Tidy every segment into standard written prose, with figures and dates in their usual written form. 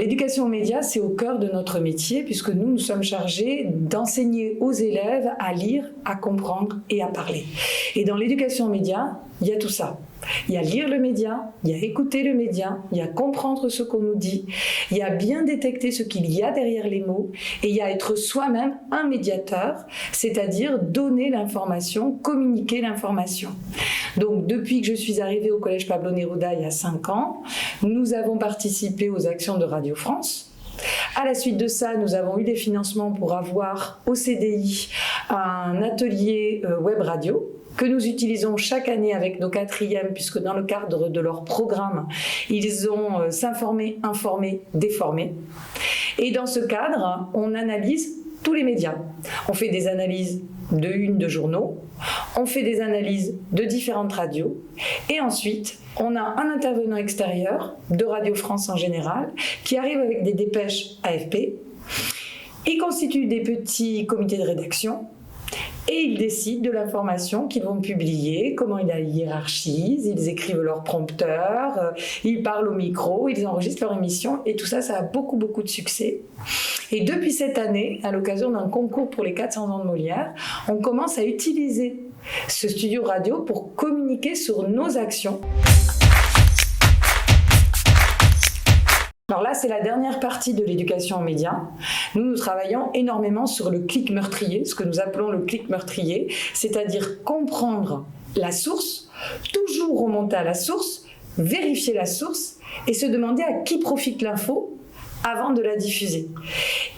l'éducation aux médias, c'est au cœur de notre métier puisque nous sommes chargés d'enseigner aux élèves à lire, à comprendre et à parler. Et dans l'éducation aux médias, il y a tout ça. Il y a lire le média, il y a écouter le média, il y a comprendre ce qu'on nous dit, il y a bien détecter ce qu'il y a derrière les mots et il y a être soi-même un médiateur, c'est-à-dire donner l'information, communiquer l'information. Donc depuis que je suis arrivée au Collège Pablo Neruda il y a 5 ans, nous avons participé aux actions de Radio France. À la suite de ça, nous avons eu des financements pour avoir au CDI un atelier web radio que nous utilisons chaque année avec nos 4e, puisque dans le cadre de leur programme, ils ont s'informer, informer, déformer. Et dans ce cadre, on analyse tous les médias. On fait des analyses de une de journaux, on fait des analyses de différentes radios, et ensuite, on a un intervenant extérieur, de Radio France en général, qui arrive avec des dépêches AFP. Il constitue des petits comités de rédaction, et ils décident de l'information qu'ils vont publier, comment ils la hiérarchisent, ils écrivent leur prompteur, ils parlent au micro, ils enregistrent leur émission, et tout ça, ça a beaucoup de succès. Et depuis cette année, à l'occasion d'un concours pour les 400 ans de Molière, on commence à utiliser ce studio radio pour communiquer sur nos actions. Alors là, c'est la dernière partie de l'éducation aux médias. Nous travaillons énormément sur le clic meurtrier, ce que nous appelons le clic meurtrier, c'est-à-dire comprendre la source, toujours remonter à la source, vérifier la source et se demander à qui profite l'info avant de la diffuser.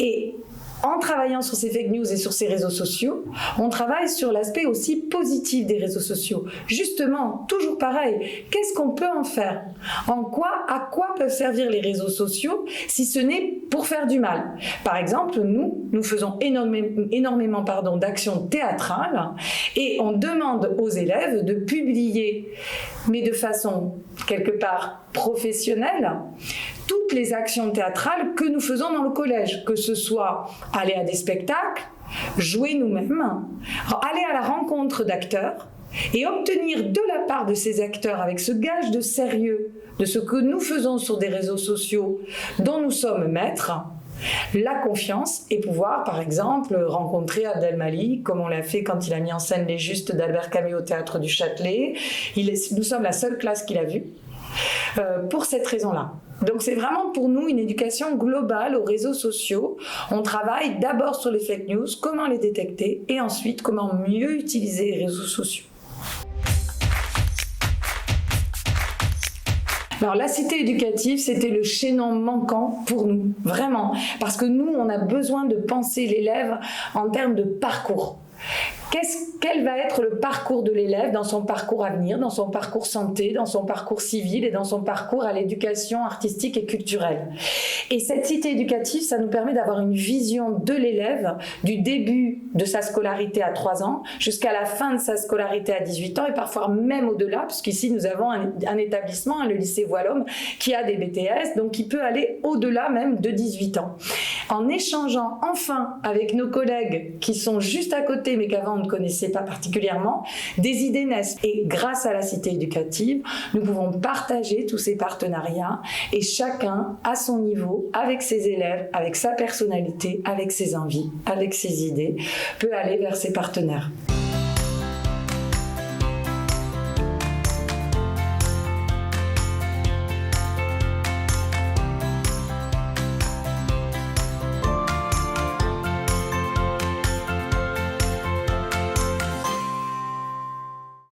Et en travaillant sur ces fake news et sur ces réseaux sociaux, on travaille sur l'aspect aussi positif des réseaux sociaux. Justement, toujours pareil, qu'est-ce qu'on peut en faire ? À quoi peuvent servir les réseaux sociaux si ce n'est pour faire du mal ? Par exemple, nous faisons énormément d'actions théâtrales et on demande aux élèves de publier, mais de façon quelque part professionnelle, toutes les actions théâtrales que nous faisons dans le collège, que ce soit aller à des spectacles, jouer nous-mêmes, aller à la rencontre d'acteurs et obtenir de la part de ces acteurs, avec ce gage de sérieux de ce que nous faisons sur des réseaux sociaux dont nous sommes maîtres, la confiance et pouvoir, par exemple, rencontrer Abdel Malik, comme on l'a fait quand il a mis en scène Les Justes d'Albert Camus au Théâtre du Châtelet. Nous sommes la seule classe qu'il a vue. Pour cette raison-là. Donc c'est vraiment pour nous une éducation globale aux réseaux sociaux. On travaille d'abord sur les fake news, comment les détecter, et ensuite comment mieux utiliser les réseaux sociaux. Alors la cité éducative, c'était le chaînon manquant pour nous, vraiment, parce que nous, on a besoin de penser l'élève en termes de parcours. Quel va être le parcours de l'élève dans son parcours à venir, dans son parcours santé, dans son parcours civil et dans son parcours à l'éducation artistique et culturelle. Et cette cité éducative, ça nous permet d'avoir une vision de l'élève du début de sa scolarité à 3 ans jusqu'à la fin de sa scolarité à 18 ans et parfois même au-delà, parce qu'ici nous avons un établissement, le lycée Voie-l'Homme, qui a des BTS, donc qui peut aller au-delà même de 18 ans. En échangeant enfin avec nos collègues qui sont juste à côté mais qu'avant on ne connaissait pas particulièrement, des idées naissent. Et grâce à la cité éducative, nous pouvons partager tous ces partenariats et chacun, à son niveau, avec ses élèves, avec sa personnalité, avec ses envies, avec ses idées, peut aller vers ses partenaires.